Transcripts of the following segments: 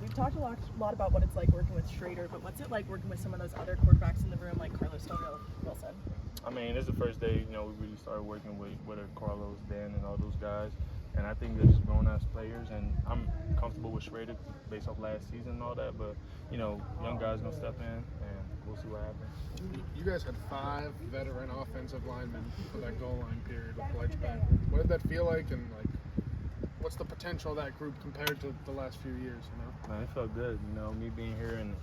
we've talked a lot about what it's like working with Schrader, but what's it like working with some of those other quarterbacks in the room, like Carlos Wilson? I mean, it's the first day, we really started working with Carlos, Dan, and all those guys. And I think they're just grown as players, and I'm comfortable with Schrader based off last season and all that. But, young guys going to step in, and we'll see what happens. You guys had 5 veteran offensive linemen for that goal line period with Bleichbank. What did that feel like, and what's the potential of that group compared to the last few years? Man, it felt good. Me being here, and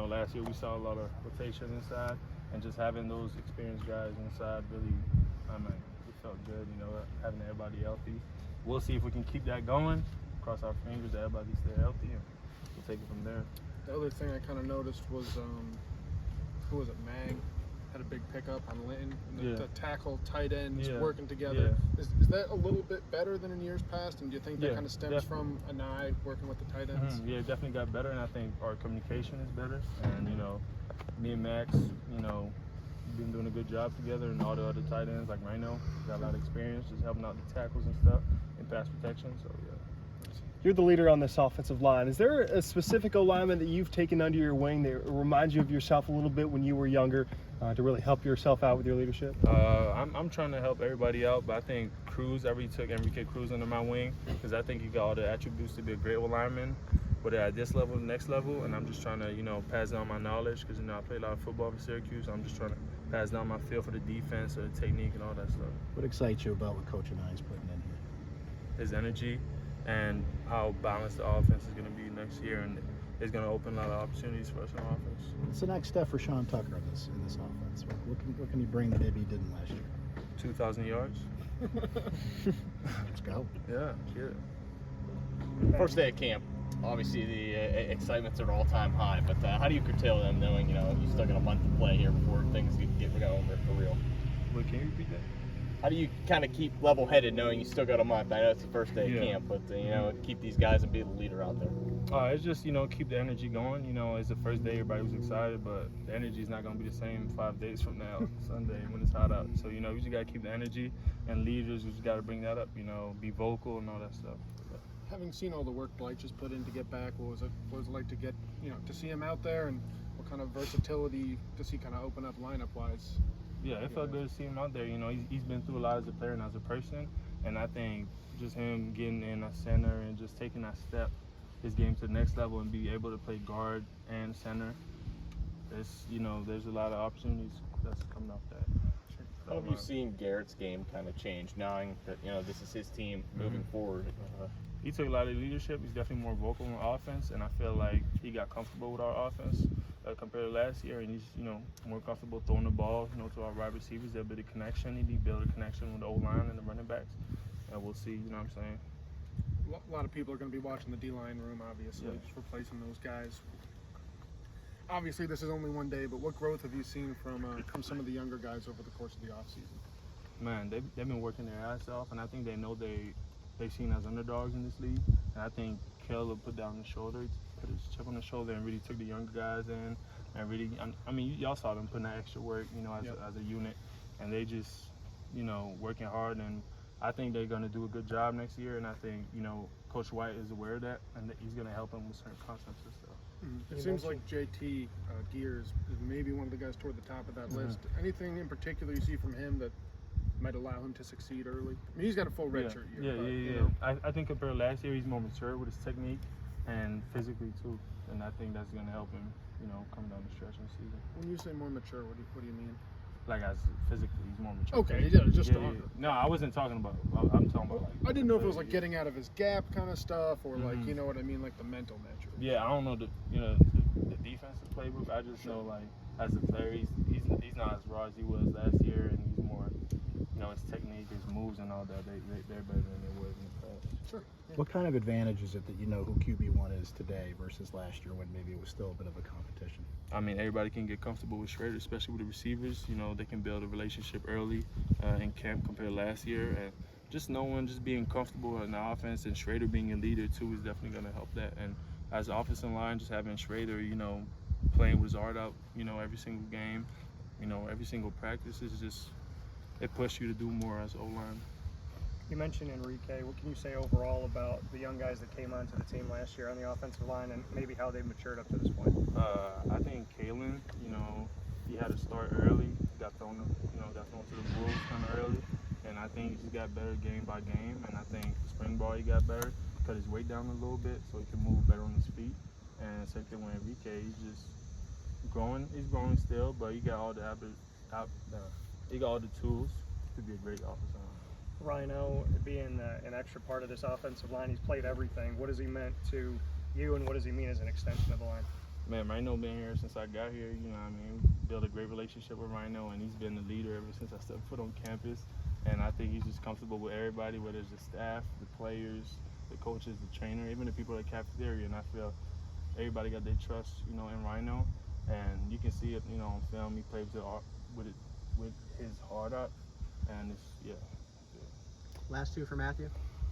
last year we saw a lot of rotation inside, and just having those experienced guys inside really, it felt good. Having everybody healthy. We'll see if we can keep that going. Cross our fingers that everybody stay healthy, and we'll take it from there. The other thing I kind of noticed was, who was it, Mang? Had a big pickup on Linton. The tackle, tight ends working together. Yeah. Is that a little bit better than in years past? And do you think that kind of stems from Anai working with the tight ends? Mm-hmm. Yeah, it definitely got better, and I think our communication is better. And, me and Max, been doing a good job together, and all the other tight ends like Rhino got a lot of experience just helping out the tackles and stuff in pass protection. So You're the leader on this offensive line. Is there a specific O-lineman that you've taken under your wing that reminds you of yourself a little bit when you were younger to really help yourself out with your leadership? I'm trying to help everybody out, but I think Cruz, I really took Enrique Cruz under my wing because I think he got all the attributes to be a great O-lineman, whether at this level or the next level, and I'm just trying to, pass down my knowledge because, I play a lot of football for Syracuse, so I'm just trying to pass down my feel for the defense or the technique and all that stuff. What excites you about what Coach Anai is putting in here? His energy and how balanced the offense is going to be next year, and it's going to open a lot of opportunities for us in offense. What's the next step for Sean Tucker in this offense? What can he bring that maybe he didn't last year? 2,000 yards. Let's go. Yeah. First day of camp, obviously the excitement's at an all-time high, but how do you curtail them knowing, you still got a month to play here before things get going for real? Wait, can you repeat that? How do you kind of keep level-headed knowing you still got a month? I know it's the first day of camp, but, keep these guys and be the leader out there. It's just, keep the energy going. It's the first day, everybody was excited, but the energy is not going to be the same 5 days from now, Sunday, when it's hot out. So, we just got to keep the energy, and leaders, we just got to bring that up, be vocal and all that stuff. Having seen all the work Bleich just put in to get back, what was it like to get, to see him out there, and what kind of versatility does he kind of open up lineup-wise? Yeah, it felt good to see him out there. He's been through a lot as a player and as a person, and I think just him getting in a center and just taking that step, his game to the next level, and be able to play guard and center. There's a lot of opportunities that's coming off that. How have you seen Garrett's game kind of change, knowing that this is his team moving forward? He took a lot of leadership. He's definitely more vocal on offense, and I feel like he got comfortable with our offense compared to last year, and he's more comfortable throwing the ball to our wide receivers. There'll be a connection. He build a connection with the O-line and the running backs, and we'll see. You know what I'm saying? A lot of people are going to be watching the D-line room, obviously, just replacing those guys. Obviously, this is only one day, but what growth have you seen from some of the younger guys over the course of the offseason? Man, they've been working their ass off, and I think they know they've seen as underdogs in this league. And I think Caleb put down his shoulder, put his chip on his shoulder, and really took the younger guys in. And really, y'all saw them putting that extra work, as a unit, and they just, working hard. And I think they're going to do a good job next year. And I think, Coach White is aware of that, and that he's going to help them with certain concepts and stuff. It seems like JT Gears is maybe one of the guys toward the top of that list. Anything in particular you see from him that might allow him to succeed early? He's got a full redshirt year. Yeah. I think compared to last year, he's more mature with his technique and physically too, and I think that's going to help him, coming down the stretch in the season. When you say more mature, what do you mean? Like as physically, he's more mature. Okay, just stronger. No, I wasn't talking about. I'm talking about I didn't know if it was like getting out of his gap kind of stuff, or like you know what I mean, like the mental maturity. Yeah, I don't know the defensive playbook. I just know like as a player, he's not as raw as he was last year, and he's more, his technique, his moves, and all that. They're better than they were in the past. Sure. Yeah. What kind of advantage is it that you know who QB1 is today versus last year when maybe it was still a bit of a competition? Everybody can get comfortable with Schrader, especially with the receivers. They can build a relationship early in camp compared to last year. And just being comfortable in the offense, and Schrader being a leader too is definitely going to help that. And as an offensive line, just having Schrader, playing with Zard out, every single game, every single practice is just, it pushes you to do more as O-line. You mentioned Enrique. What can you say overall about the young guys that came onto the team last year on the offensive line and maybe how they've matured up to this point? I think Kalen, he had to start early. Got thrown to the Bulls kind of early, and I think he just got better game by game. And I think spring ball he got better, cut his weight down a little bit so he can move better on his feet. And same thing with Enrique, he's just growing. He's growing still, but he got all the he got all the tools to be a great offensive line. Rhino being an extra part of this offensive line, he's played everything. What has he meant to you, and what does he mean as an extension of the line? Man, Rhino been here since I got here. Built a great relationship with Rhino, and he's been the leader ever since I stepped foot on campus. And I think he's just comfortable with everybody, whether it's the staff, the players, the coaches, the trainer, even the people at the cafeteria. And I feel everybody got their trust, in Rhino. And you can see it, on film. He plays with his heart up, and it's Last two for Matthew.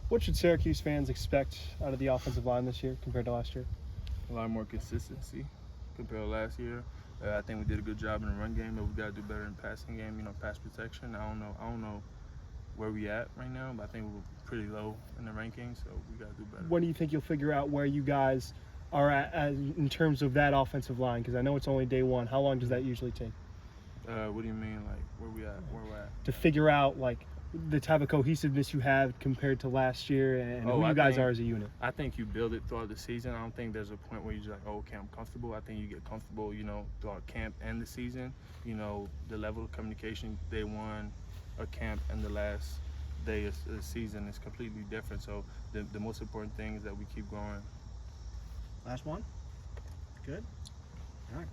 What should Syracuse fans expect out of the offensive line this year compared to last year? a lot more consistency compared to last year. I think we did a good job in the run game, but we got to do better in the passing game. Pass protection. I don't know where we at right now, but I think we're pretty low in the rankings, so we got to do better. When do you think you'll figure out where you guys are at in terms of that offensive line? Because I know it's only day one. How long does that usually take? What do you mean, like where we at? Where we're at? To figure out like the type of cohesiveness you have compared to last year and who you guys are as a unit. I think you build it throughout the season. I don't think there's a point where you're just like, oh, okay, I'm comfortable. I think you get comfortable, throughout camp and the season. The level of communication day one of camp and the last day of the season is completely different. So the most important thing is that we keep growing. Last one. Good. All right.